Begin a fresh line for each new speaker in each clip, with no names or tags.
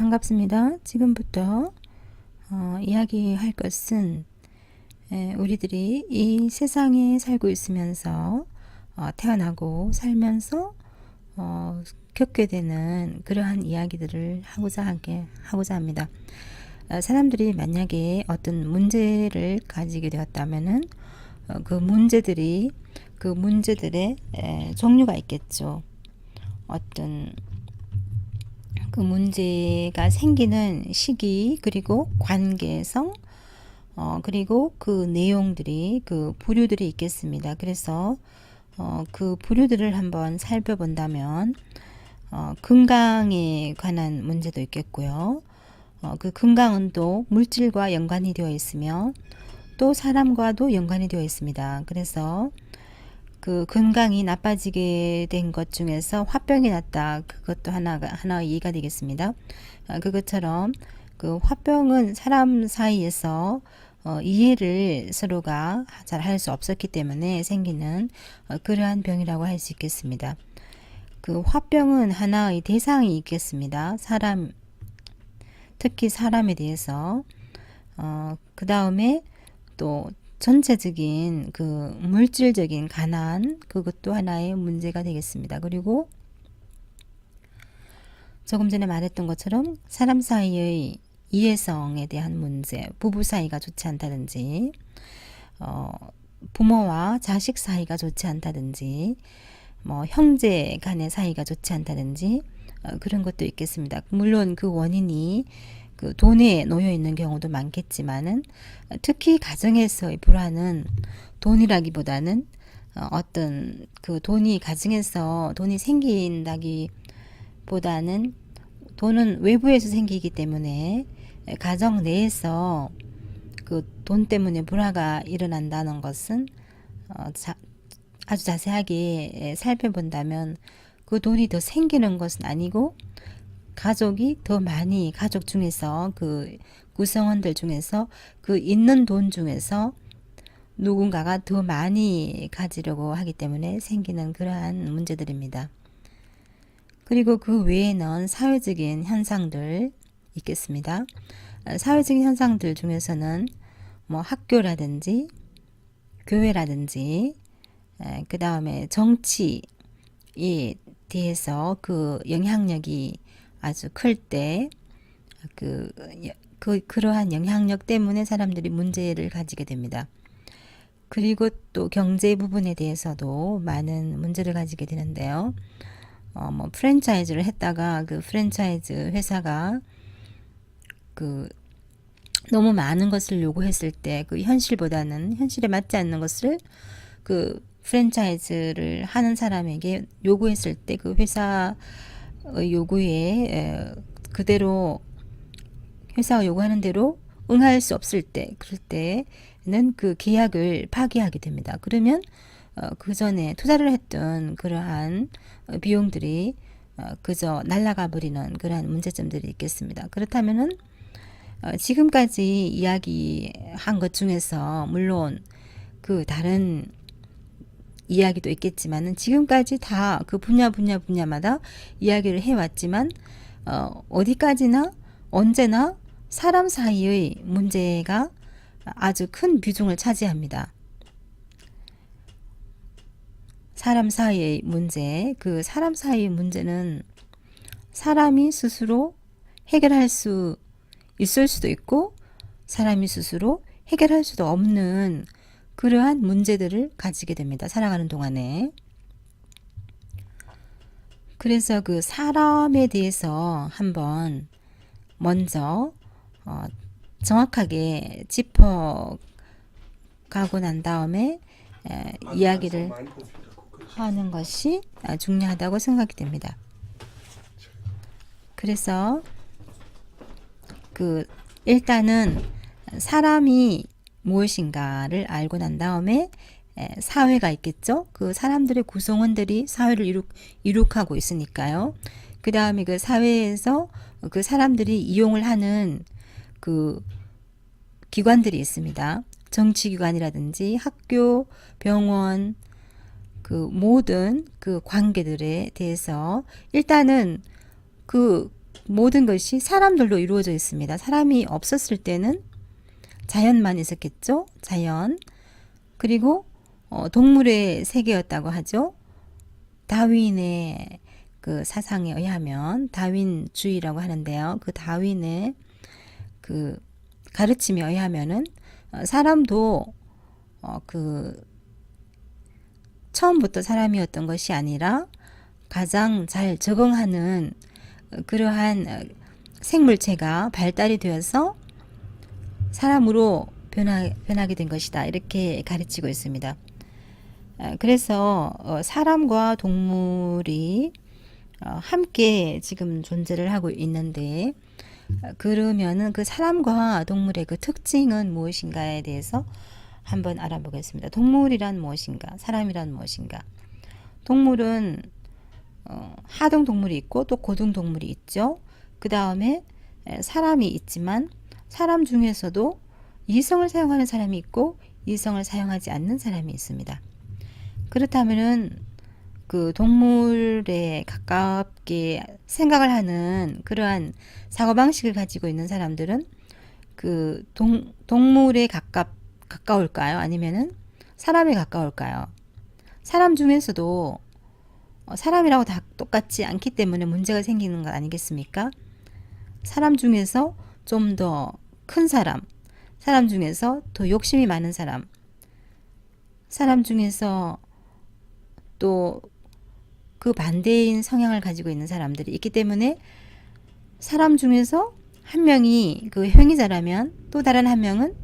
반갑습니다. 지금부터 이야기할 것은 우리들이 이 세상에 살고 있으면서 태어나고 살면서 겪게 되는 그러한 이야기들을 하고자 합니다. 사람들이 만약에 어떤 문제를 가지게 되었다면은 그 문제들의 종류가 있겠죠. 어떤 그 문제가 생기는 시기, 그리고 관계성, 그리고 그 내용들이, 그 부류들이 있겠습니다. 그래서 그 부류들을 한번 살펴본다면 건강에 관한 문제도 있겠고요. 그 건강은 또 물질과 연관이 되어 있으며 또 사람과도 연관이 되어 있습니다. 그래서 그 건강이 나빠지게 된 것 중에서 화병이 났다. 그것도 하나의 이해가 되겠습니다. 그것처럼 그 화병은 사람 사이에서 이해를 서로가 잘 할 수 없었기 때문에 생기는 그러한 병이라고 할 수 있겠습니다. 그 화병은 하나의 대상이 있겠습니다. 특히 사람에 대해서 그 다음에 또 전체적인 그 물질적인 가난, 그것도 하나의 문제가 되겠습니다. 그리고 조금 전에 말했던 것처럼 사람 사이의 이해성에 대한 문제, 부부 사이가 좋지 않다든지 부모와 자식 사이가 좋지 않다든지 뭐 형제 간의 사이가 좋지 않다든지 그런 것도 있겠습니다. 물론 그 원인이 그 돈에 놓여 있는 경우도 많겠지만은 특히 가정에서의 불화는 돈이라기보다는 어떤 그 가정에서 돈이 생긴다기보다는 돈은 외부에서 생기기 때문에 가정 내에서 그 돈 때문에 불화가 일어난다는 것은 아주 자세하게 살펴본다면 그 돈이 더 생기는 것은 아니고 가족 중에서 그 구성원들 중에서 그 있는 돈 중에서 누군가가 더 많이 가지려고 하기 때문에 생기는 그러한 문제들입니다. 그리고 그 외에는 사회적인 현상들 있겠습니다. 사회적인 현상들 중에서는 뭐 학교라든지 교회라든지 그 다음에 정치에 대해서 그 영향력이 아주 클 때 그러한 영향력 때문에 사람들이 문제를 가지게 됩니다. 그리고 또 경제 부분에 대해서도 많은 문제를 가지게 되는데요. 뭐 프랜차이즈를 했다가 그 프랜차이즈 회사가 그 너무 많은 것을 요구했을 때 그 현실에 맞지 않는 것을 그 프랜차이즈를 하는 사람에게 요구했을 때 그 회사의 요구에 그대로 회사가 요구하는 대로 응할 수 없을 때, 그럴 때는 그 계약을 파기하게 됩니다. 그러면 그 전에 투자를 했던 그러한 비용들이 그저 날아가 버리는 그러한 문제점들이 있겠습니다. 그렇다면은 지금까지 이야기한 것 중에서 물론 그 다른 이야기도 있겠지만은 지금까지 다 그 분야마다 이야기를 해왔지만 어디까지나 언제나 사람 사이의 문제가 아주 큰 비중을 차지합니다. 사람 사이의 문제, 그 사람 사이의 문제는 사람이 스스로 해결할 수 있을 수도 있고 사람이 스스로 해결할 수도 없는 그러한 문제들을 가지게 됩니다. 살아가는 동안에. 그래서 그 사람에 대해서 한번 먼저 정확하게 짚어가고 난 다음에 이야기를 하는 것이 중요하다고 생각이 됩니다. 그래서 일단은 사람이 무엇인가를 알고 난 다음에 사회가 있겠죠. 그 사람들의 구성원들이 사회를 이룩하고 있으니까요. 그 다음에 그 사회에서 그 사람들이 이용을 하는 그 기관들이 있습니다. 정치기관이라든지 학교, 병원, 그 모든 그 관계들에 대해서 일단은 그 모든 것이 사람들로 이루어져 있습니다. 사람이 없었을 때는 자연만 있었겠죠. 자연. 그리고 동물의 세계였다고 하죠. 다윈의 그 사상에 의하면 다윈주의라고 하는데요. 그 다윈의 그 가르침에 의하면은 사람도 그 처음부터 사람이었던 것이 아니라 가장 잘 적응하는 그러한 생물체가 발달이 되어서 사람으로 변하게 된 것이다. 이렇게 가르치고 있습니다. 그래서 사람과 동물이 함께 지금 존재를 하고 있는데, 그러면은 그 사람과 동물의 그 특징은 무엇인가에 대해서 한번 알아보겠습니다. 동물이란 무엇인가? 사람이란 무엇인가? 동물은 하등 동물이 있고 또 고등 동물이 있죠. 그 다음에 사람이 있지만 사람 중에서도 이성을 사용하는 사람이 있고 이성을 사용하지 않는 사람이 있습니다. 그렇다면은 그 동물에 가깝게 생각을 하는 그러한 사고방식을 가지고 있는 사람들은 그 동물에 가까울까요? 아니면은 사람에 가까울까요? 사람 중에서도 사람이라고 다 똑같지 않기 때문에 문제가 생기는 것 아니겠습니까? 사람 중에서 좀 더 큰 사람 중에서 더 욕심이 많은 사람 중에서 또 그 반대인 성향을 가지고 있는 사람들이 있기 때문에 사람 중에서 한 명이 그 행위자라면 또 다른 한 명은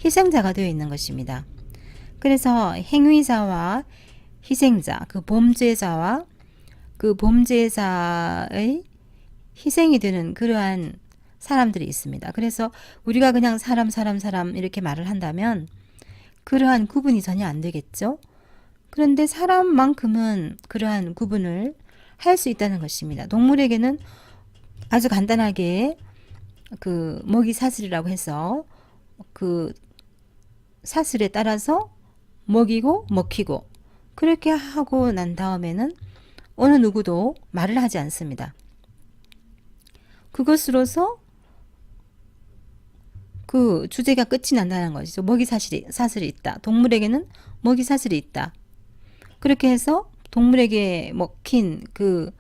희생자가 되어 있는 것입니다. 그래서 행위자와 희생자, 그 범죄자와 그 범죄자의 희생이 되는 그러한 사람들이 있습니다. 그래서 우리가 그냥 사람 이렇게 말을 한다면 그러한 구분이 전혀 안 되겠죠. 그런데 사람만큼은 그러한 구분을 할 수 있다는 것입니다. 동물에게는 아주 간단하게 그 먹이 사슬이라고 해서 그 사슬에 따라서 먹이고 먹히고 그렇게 하고 난 다음에는 어느 누구도 말을 하지 않습니다. 그것으로서 그 주제가 끝이 난다는 것이죠. 먹이 사슬이 있다. 동물에게는 먹이 사슬이 있다. 그렇게 해서 동물에게 먹힌 그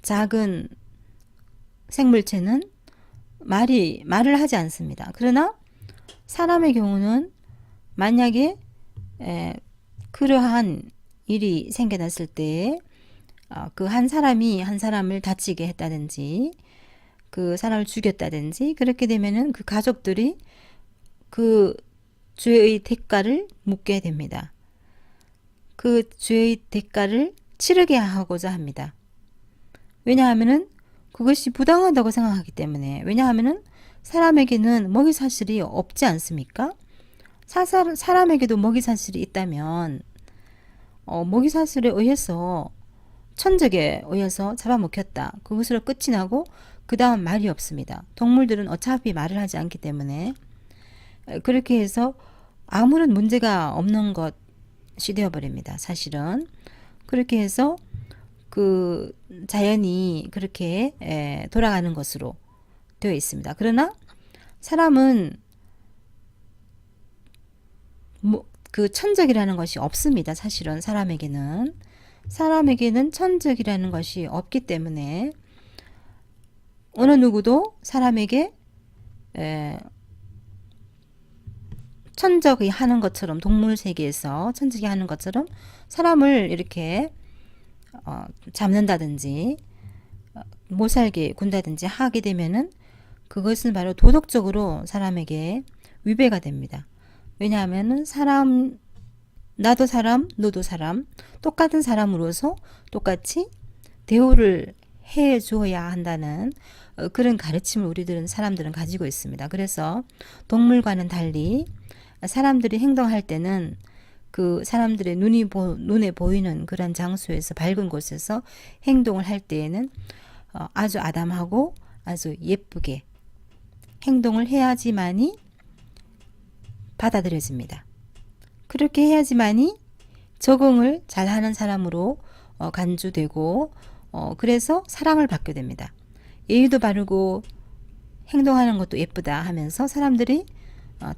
작은 생물체는 말을 하지 않습니다. 그러나 사람의 경우는 만약에 그러한 일이 생겨났을 때 그 한 사람이 한 사람을 다치게 했다든지 그 사람을 죽였다든지 그렇게 되면은 그 가족들이 그 죄의 대가를 묻게 됩니다. 그 죄의 대가를 치르게 하고자 합니다. 왜냐하면은 그것이 부당하다고 생각하기 때문에. 왜냐하면은 사람에게는 먹이 사슬이 없지 않습니까? 사람에게도 먹이 사슬이 있다면 먹이 사슬에 의해서 천적에 의해서 잡아먹혔다. 그것으로 끝이 나고 그 다음 말이 없습니다. 동물들은 어차피 말을 하지 않기 때문에 그렇게 해서 아무런 문제가 없는 것이 되어버립니다. 사실은 그렇게 해서 그 자연이 그렇게 돌아가는 것으로 되어 있습니다. 그러나 사람은 그 천적이라는 것이 없습니다. 사실은 사람에게는 천적이라는 것이 없기 때문에 어느 누구도 사람에게 천적이 하는 것처럼 동물 세계에서 천적이 하는 것처럼 사람을 이렇게 잡는다든지 못 살게 군다든지 하게 되면은 그것은 바로 도덕적으로 사람에게 위배가 됩니다. 왜냐하면은 나도 사람, 너도 사람, 똑같은 사람으로서 똑같이 대우를 해줘야 한다는 그런 가르침을 사람들은 가지고 있습니다. 그래서 동물과는 달리 사람들이 행동할 때는 그 사람들의 눈에 보이는 그런 장소에서 밝은 곳에서 행동을 할 때에는 아주 아담하고 아주 예쁘게 행동을 해야지만이 받아들여집니다. 그렇게 해야지만이 적응을 잘하는 사람으로 간주되고 그래서 사랑을 받게 됩니다. 예의도 바르고 행동하는 것도 예쁘다 하면서 사람들이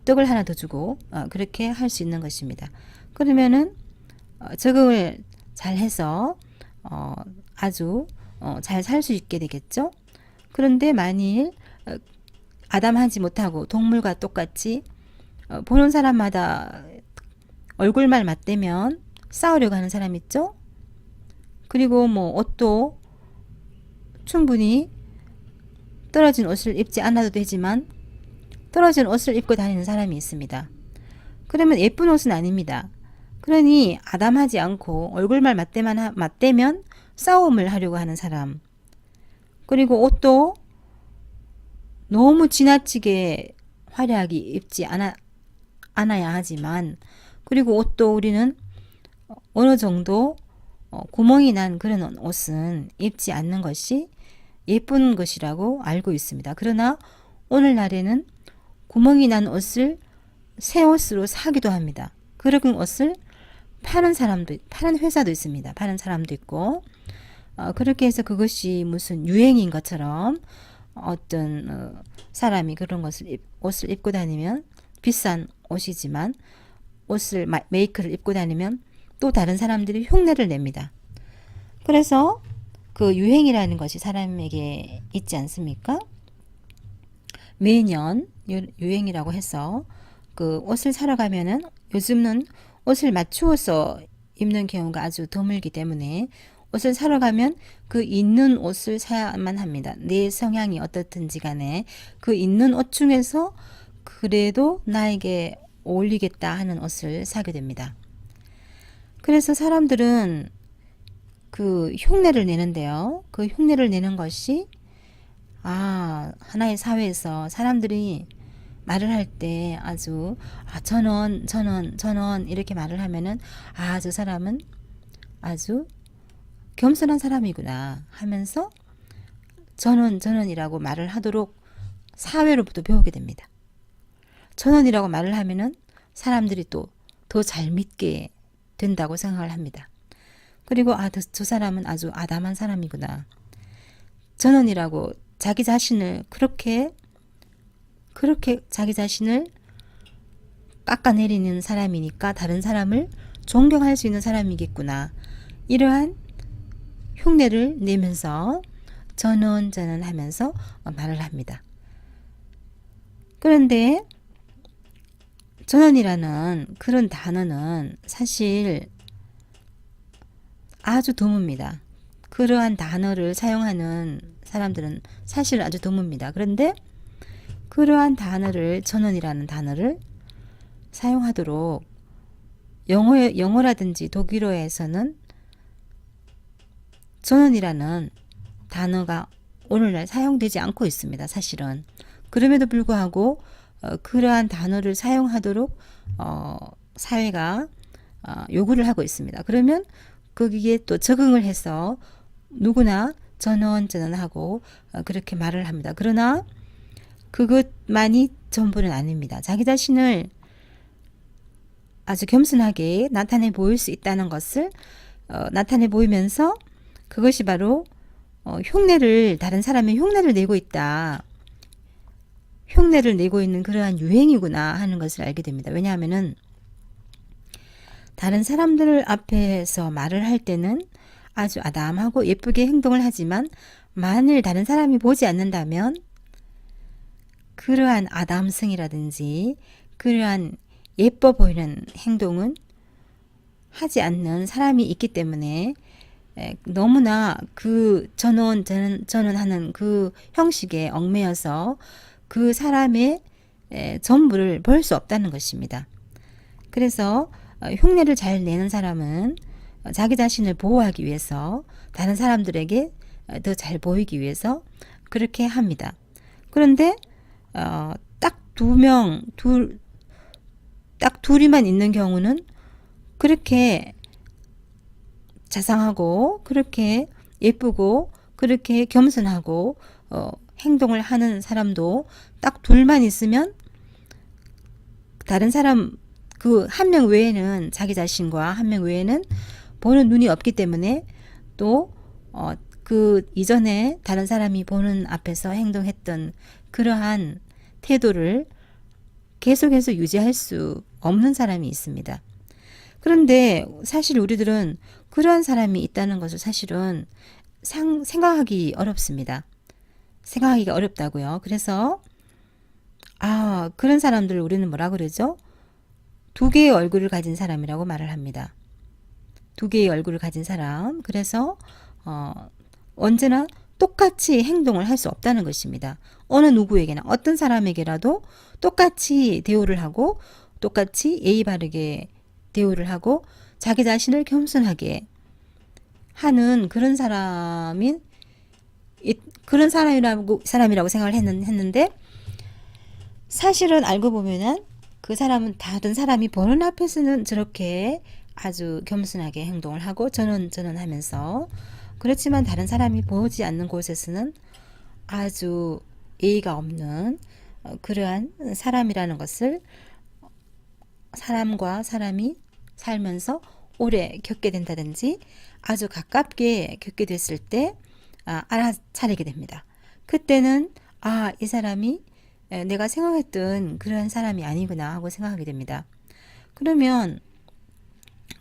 떡을 하나 더 주고 그렇게 할 수 있는 것입니다. 그러면은 적응을 잘 해서 아주 잘 살 수 있게 되겠죠. 그런데 만일 아담하지 못하고 동물과 똑같이 보는 사람마다 얼굴만 맞대면 싸우려고 하는 사람 있죠. 그리고 뭐 옷도 충분히 떨어진 옷을 입지 않아도 되지만 떨어진 옷을 입고 다니는 사람이 있습니다. 그러면 예쁜 옷은 아닙니다. 그러니 아담하지 않고 얼굴만 맞대면 싸움을 하려고 하는 사람. 그리고 옷도 너무 지나치게 화려하게 입지 않아야 하지만, 그리고 옷도 우리는 어느 정도 구멍이 난 그런 옷은 입지 않는 것이 예쁜 것이라고 알고 있습니다. 그러나 오늘날에는 구멍이 난 옷을 새 옷으로 사기도 합니다. 그런 옷을 파는 회사도 있습니다. 파는 사람도 있고, 그렇게 해서 그것이 무슨 유행인 것처럼 어떤 사람이 그런 옷을 입고 다니면 비싼 옷이지만 메이크를 입고 다니면 또 다른 사람들이 흉내를 냅니다. 그래서 그 유행이라는 것이 사람에게 있지 않습니까? 매년 유행이라고 해서 그 옷을 사러 가면은 요즘은 옷을 맞추어서 입는 경우가 아주 드물기 때문에 옷을 사러 가면 그 있는 옷을 사야만 합니다. 내 성향이 어떻든지 간에 그 있는 옷 중에서 그래도 나에게 어울리겠다 하는 옷을 사게 됩니다. 그래서 사람들은 그 흉내를 내는데요. 그 흉내를 내는 것이 하나의 사회에서 사람들이 말을 할 때 아주 저는 이렇게 말을 하면은 저 사람은 아주 겸손한 사람이구나 하면서 저는이라고 말을 하도록 사회로부터 배우게 됩니다. 저는이라고 말을 하면은 사람들이 또 더 잘 믿게 된다고 생각을 합니다. 그리고 저 사람은 아주 아담한 사람이구나. 저는이라고 자기 자신을 그렇게 자기 자신을 깎아내리는 사람이니까 다른 사람을 존경할 수 있는 사람이겠구나. 이러한 흉내를 내면서 저는 하면서 말을 합니다. 그런데 전원이라는 그런 단어는 사실 아주 드뭅니다. 그러한 단어를 사용하는 사람들은 사실 아주 드뭅니다. 그런데 그러한 단어를 전원이라는 단어를 사용하도록 영어라든지 독일어에서는 전원이라는 단어가 오늘날 사용되지 않고 있습니다. 사실은. 그럼에도 불구하고 그러한 단어를 사용하도록 사회가 요구를 하고 있습니다. 그러면 거기에 또 적응을 해서 누구나 전원하고 그렇게 말을 합니다. 그러나 그것만이 전부는 아닙니다. 자기 자신을 아주 겸손하게 나타내 보일 수 있다는 것을 나타내 보이면서 그것이 바로 다른 사람의 흉내를 내고 있다. 흉내를 내고 있는 그러한 유행이구나 하는 것을 알게 됩니다. 왜냐하면은 다른 사람들 앞에서 말을 할 때는 아주 아담하고 예쁘게 행동을 하지만 만일 다른 사람이 보지 않는다면 그러한 아담성이라든지 그러한 예뻐 보이는 행동은 하지 않는 사람이 있기 때문에 너무나 그 전원하는 그 형식에 얽매여서 그 사람의 전부를 볼 수 없다는 것입니다. 그래서 흉내를 잘 내는 사람은 자기 자신을 보호하기 위해서 다른 사람들에게 더 잘 보이기 위해서 그렇게 합니다. 그런데 딱 둘이만 있는 경우는 그렇게 자상하고 그렇게 예쁘고 그렇게 겸손하고 행동을 하는 사람도 딱 둘만 있으면 다른 사람 그 한 명 외에는 자기 자신과 한 명 외에는 보는 눈이 없기 때문에 또 그 이전에 다른 사람이 보는 앞에서 행동했던 그러한 태도를 계속해서 유지할 수 없는 사람이 있습니다. 그런데 사실 우리들은 그러한 사람이 있다는 것을 사실은 생각하기 어렵습니다. 생각하기가 어렵다고요. 그래서 그런 사람들을 우리는 뭐라 그러죠? 두 개의 얼굴을 가진 사람이라고 말을 합니다. 두 개의 얼굴을 가진 사람. 그래서 언제나 똑같이 행동을 할 수 없다는 것입니다. 어느 누구에게나 어떤 사람에게라도 똑같이 대우를 하고 똑같이 예의 바르게 대우를 하고 자기 자신을 겸손하게 하는 그런 사람이라고 생각을 했는데 사실은 알고 보면은 그 사람은 다른 사람이 보는 앞에서는 저렇게 아주 겸손하게 행동을 하고 저는 하면서 그렇지만 다른 사람이 보지 않는 곳에서는 아주 예의가 없는 그러한 사람이라는 것을 사람과 사람이 살면서 오래 겪게 된다든지 아주 가깝게 겪게 됐을 때 알아차리게 됩니다. 그때는 이 사람이 내가 생각했던 그러한 사람이 아니구나 하고 생각하게 됩니다. 그러면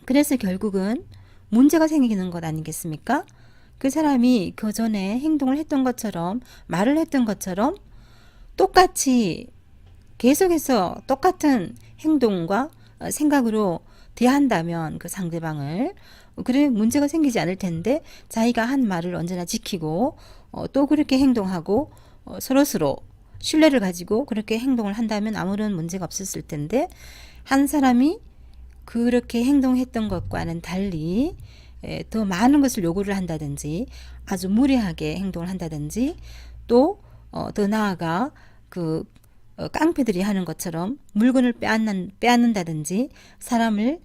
그래서 결국은 문제가 생기는 것 아니겠습니까? 그 사람이 그 전에 행동을 했던 것처럼 말을 했던 것처럼 똑같이 계속해서 똑같은 행동과 생각으로 대한다면 그 상대방을 그래 문제가 생기지 않을 텐데 자기가 한 말을 언제나 지키고 또 그렇게 행동하고 서로서로 신뢰를 가지고 그렇게 행동을 한다면 아무런 문제가 없었을 텐데 한 사람이 그렇게 행동했던 것과는 달리 더 많은 것을 요구를 한다든지 아주 무례하게 행동을 한다든지 또 더 나아가 그 깡패들이 하는 것처럼 물건을 빼앗는다든지 사람을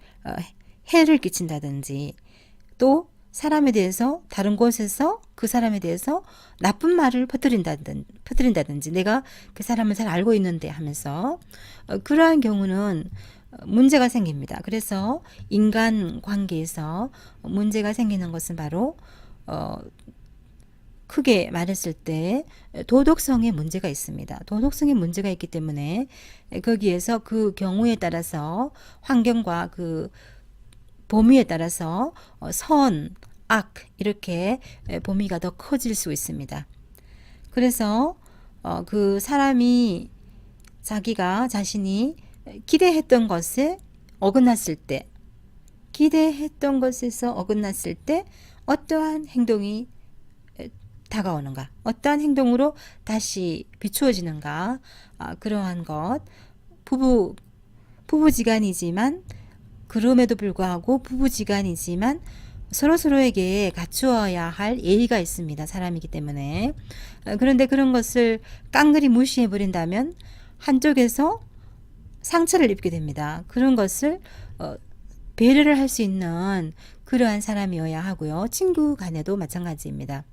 해를 끼친다든지 또 사람에 대해서 다른 곳에서 그 사람에 대해서 나쁜 말을 퍼뜨린다든지 내가 그 사람을 잘 알고 있는데 하면서 그러한 경우는 문제가 생깁니다. 그래서 인간 관계에서 문제가 생기는 것은 바로 크게 말했을 때 도덕성에 문제가 있습니다. 도덕성에 문제가 있기 때문에 거기에서 그 경우에 따라서 환경과 그 범위에 따라서 선, 악 이렇게 범위가 더 커질 수 있습니다. 그래서 그 사람이 자기가 자신이 기대했던 것에 어긋났을 때 기대했던 것에서 어긋났을 때 어떠한 행동이 다가오는가 어떠한 행동으로 다시 비추어지는가 그러한 것 부부지간이지만 그럼에도 불구하고 부부지간이지만 서로서로에게 갖추어야 할 예의가 있습니다. 사람이기 때문에 그런데 그런 것을 깡그리 무시해 버린다면 한쪽에서 상처를 입게 됩니다. 그런 것을 배려를 할 수 있는 그러한 사람이어야 하고요. 친구 간에도 마찬가지입니다.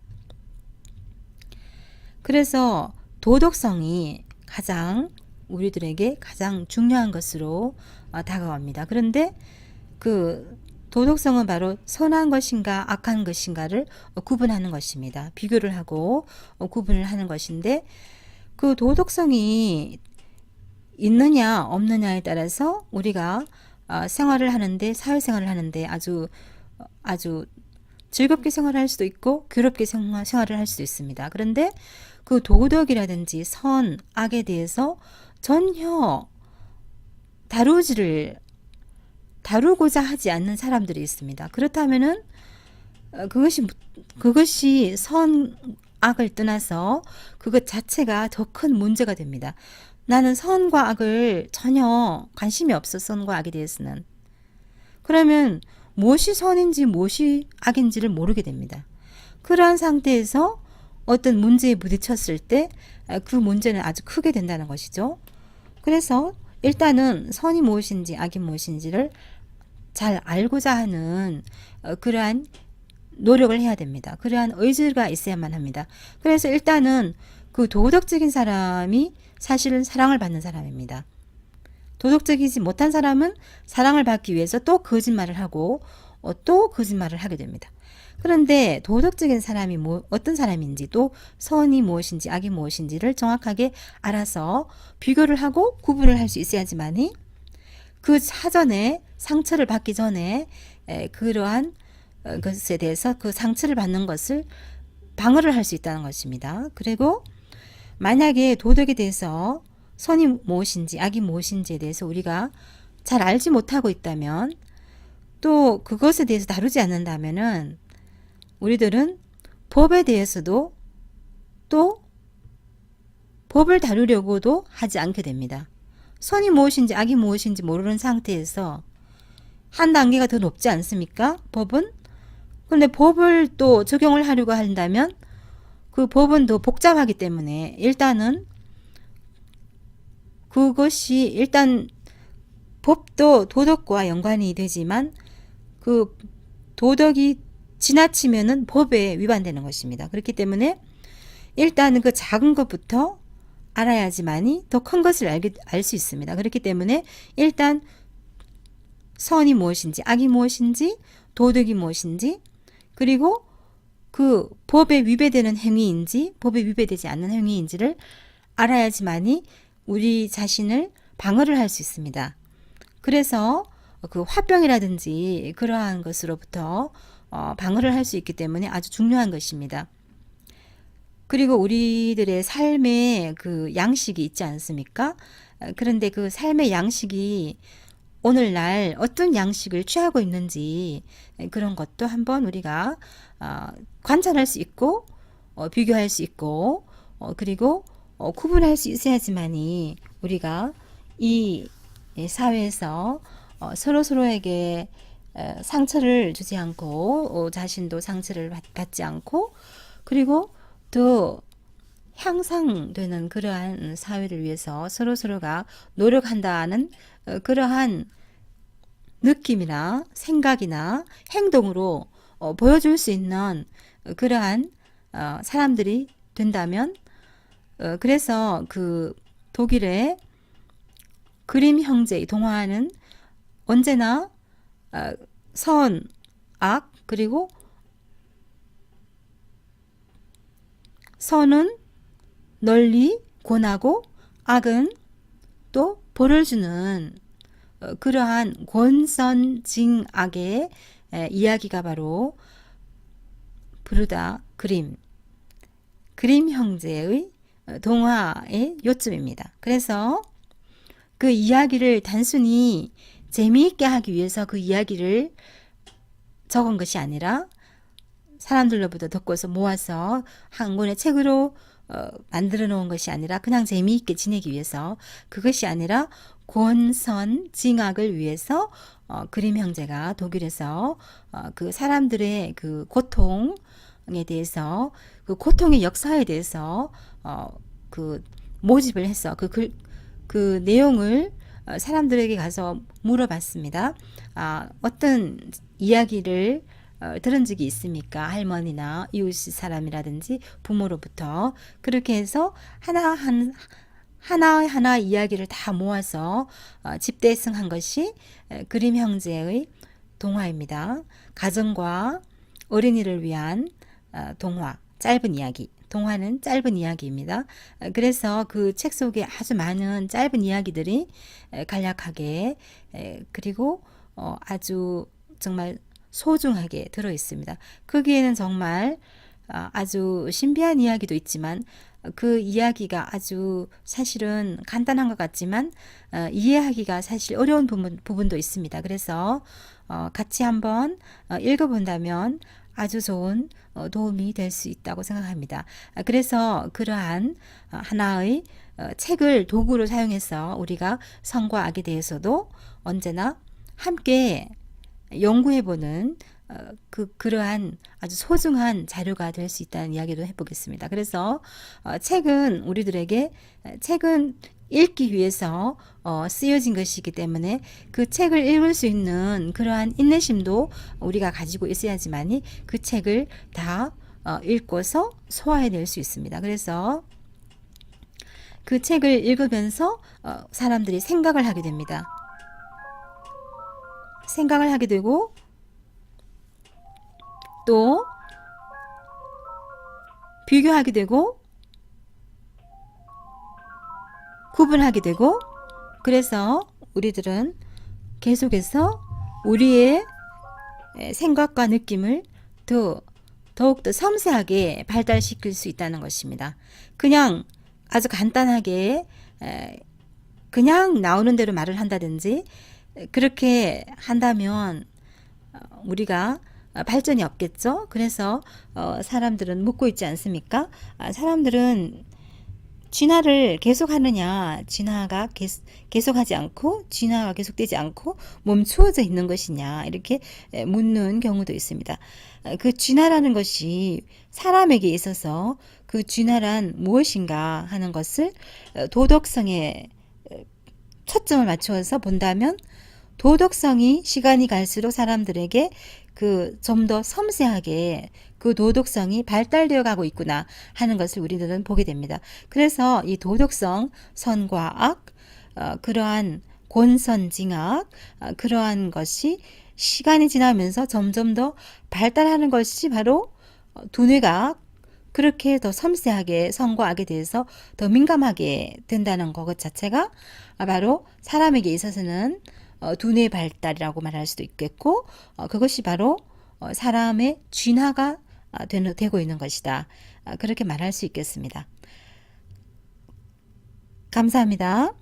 그래서 도덕성이 우리들에게 가장 중요한 것으로 다가옵니다. 그런데 그 도덕성은 바로 선한 것인가 악한 것인가를 구분하는 것입니다. 비교를 하고 구분을 하는 것인데 그 도덕성이 있느냐 없느냐에 따라서 우리가 생활을 하는데 사회생활을 하는데 아주 즐겁게 생활할 수도 있고 괴롭게 생활을 할 수도 있습니다. 그런데 그 도덕이라든지 선, 악에 대해서 전혀 다루고자 하지 않는 사람들이 있습니다. 그렇다면은 그것이 선, 악을 떠나서 그것 자체가 더 큰 문제가 됩니다. 나는 선과 악을 전혀 관심이 없어 선과 악에 대해서는. 그러면 무엇이 선인지 무엇이 악인지를 모르게 됩니다. 그러한 상태에서 어떤 문제에 부딪혔을 때 그 문제는 아주 크게 된다는 것이죠. 그래서 일단은 선이 무엇인지 악이 무엇인지를 잘 알고자 하는 그러한 노력을 해야 됩니다. 그러한 의지가 있어야만 합니다. 그래서 일단은 그 도덕적인 사람이 사실은 사랑을 받는 사람입니다. 도덕적이지 못한 사람은 사랑을 받기 위해서 또 거짓말을 하고 또 거짓말을 하게 됩니다. 그런데 도덕적인 사람이 어떤 사람인지, 또 선이 무엇인지 악이 무엇인지를 정확하게 알아서 비교를 하고 구분을 할 수 있어야지만이 그 사전에 상처를 받기 전에 그러한 것에 대해서 그 상처를 받는 것을 방어를 할 수 있다는 것입니다. 그리고 만약에 도덕에 대해서 선이 무엇인지 악이 무엇인지에 대해서 우리가 잘 알지 못하고 있다면, 또 그것에 대해서 다루지 않는다면은 우리들은 법에 대해서도 또 법을 다루려고도 하지 않게 됩니다. 선이 무엇인지 악이 무엇인지 모르는 상태에서 한 단계가 더 높지 않습니까? 법은? 그런데 법을 또 적용을 하려고 한다면 그 법은 더 복잡하기 때문에 일단은 그것이 일단 법도 도덕과 연관이 되지만 그 도덕이 지나치면은 법에 위반되는 것입니다. 그렇기 때문에 일단은 그 작은 것부터 알아야지만이 더 큰 것을 알 수 있습니다. 그렇기 때문에 일단 선이 무엇인지 악이 무엇인지 도덕이 무엇인지, 그리고 그 법에 위배되는 행위인지 법에 위배되지 않는 행위인지를 알아야지만이 우리 자신을 방어를 할 수 있습니다. 그래서 그 화병이라든지 그러한 것으로부터 방어를 할 수 있기 때문에 아주 중요한 것입니다. 그리고 우리들의 삶의 그 양식이 있지 않습니까? 그런데 그 삶의 양식이 오늘날 어떤 양식을 취하고 있는지 그런 것도 한번 우리가 관찰할 수 있고 비교할 수 있고 그리고 구분할 수 있어야지만이 우리가 이 사회에서 서로서로에게 상처를 주지 않고 자신도 상처를 받지 않고, 그리고 더 향상되는 그러한 사회를 위해서 서로서로가 노력한다는 그러한 느낌이나 생각이나 행동으로 보여줄 수 있는 그러한 사람들이 된다면, 그래서 그 독일의 그림 형제의 동화는 언제나 선, 악, 그리고 선은 널리 권하고 악은 또 벌을 주는 그러한 권선징악의 이야기가 바로 브루다 그림 형제의 동화의 요점입니다. 그래서 그 이야기를 단순히 재미있게 하기 위해서 그 이야기를 적은 것이 아니라 사람들로부터 듣고서 모아서 한 권의 책으로 만들어 놓은 것이 아니라 그냥 재미있게 지내기 위해서, 그것이 아니라 권선징악을 위해서 그림 형제가 독일에서 그 사람들의 그 고통에 대해서, 그 고통의 역사에 대해서 그 모집을 해서 그 내용을 사람들에게 가서 물어봤습니다. 어떤 이야기를 들은 적이 있습니까? 할머니나 이웃 사람이라든지 부모로부터. 그렇게 해서 하나하나 이야기를 다 모아서 집대성한 것이 그림 형제의 동화입니다. 가정과 어린이를 위한 동화, 짧은 이야기. 동화는 짧은 이야기입니다. 그래서 그 책 속에 아주 많은 짧은 이야기들이 간략하게 그리고 아주 정말 소중하게 들어 있습니다. 거기에는 정말 아주 신비한 이야기도 있지만 그 이야기가 아주 사실은 간단한 것 같지만 이해하기가 사실 어려운 부분도 있습니다. 그래서 같이 한번 읽어본다면 아주 좋은 도움이 될 수 있다고 생각합니다. 그래서 그러한 하나의 책을 도구로 사용해서 우리가 선과 악에 대해서도 언제나 함께 연구해보는 그러한 아주 소중한 자료가 될 수 있다는 이야기도 해보겠습니다. 그래서 책은 읽기 위해서 쓰여진 것이기 때문에 그 책을 읽을 수 있는 그러한 인내심도 우리가 가지고 있어야지만이 그 책을 다 읽고서 소화해낼 수 있습니다. 그래서 그 책을 읽으면서 사람들이 생각을 하게 됩니다. 생각을 하게 되고 또 비교하게 되고 구분하게 되고, 그래서 우리들은 계속해서 우리의 생각과 느낌을 더욱더 섬세하게 발달시킬 수 있다는 것입니다. 그냥 아주 간단하게 그냥 나오는 대로 말을 한다든지 그렇게 한다면 우리가 발전이 없겠죠. 그래서 사람들은 묻고 있지 않습니까? 사람들은 진화를 계속하느냐, 진화가 계속하지 않고 진화가 계속되지 않고 멈추어져 있는 것이냐, 이렇게 묻는 경우도 있습니다. 그 진화라는 것이 사람에게 있어서 그 진화란 무엇인가 하는 것을 도덕성에 초점을 맞추어서 본다면, 도덕성이 시간이 갈수록 사람들에게 그 좀 더 섬세하게 그 도덕성이 발달되어 가고 있구나 하는 것을 우리들은 보게 됩니다. 그래서 이 도덕성, 선과 악, 그러한 권선징악, 그러한 것이 시간이 지나면서 점점 더 발달하는 것이 바로 두뇌가 그렇게 더 섬세하게 선과 악에 대해서 더 민감하게 된다는 것 자체가 바로 사람에게 있어서는 두뇌 발달이라고 말할 수도 있겠고, 그것이 바로 사람의 진화가 되고 있는 것이다. 그렇게 말할 수 있겠습니다. 감사합니다.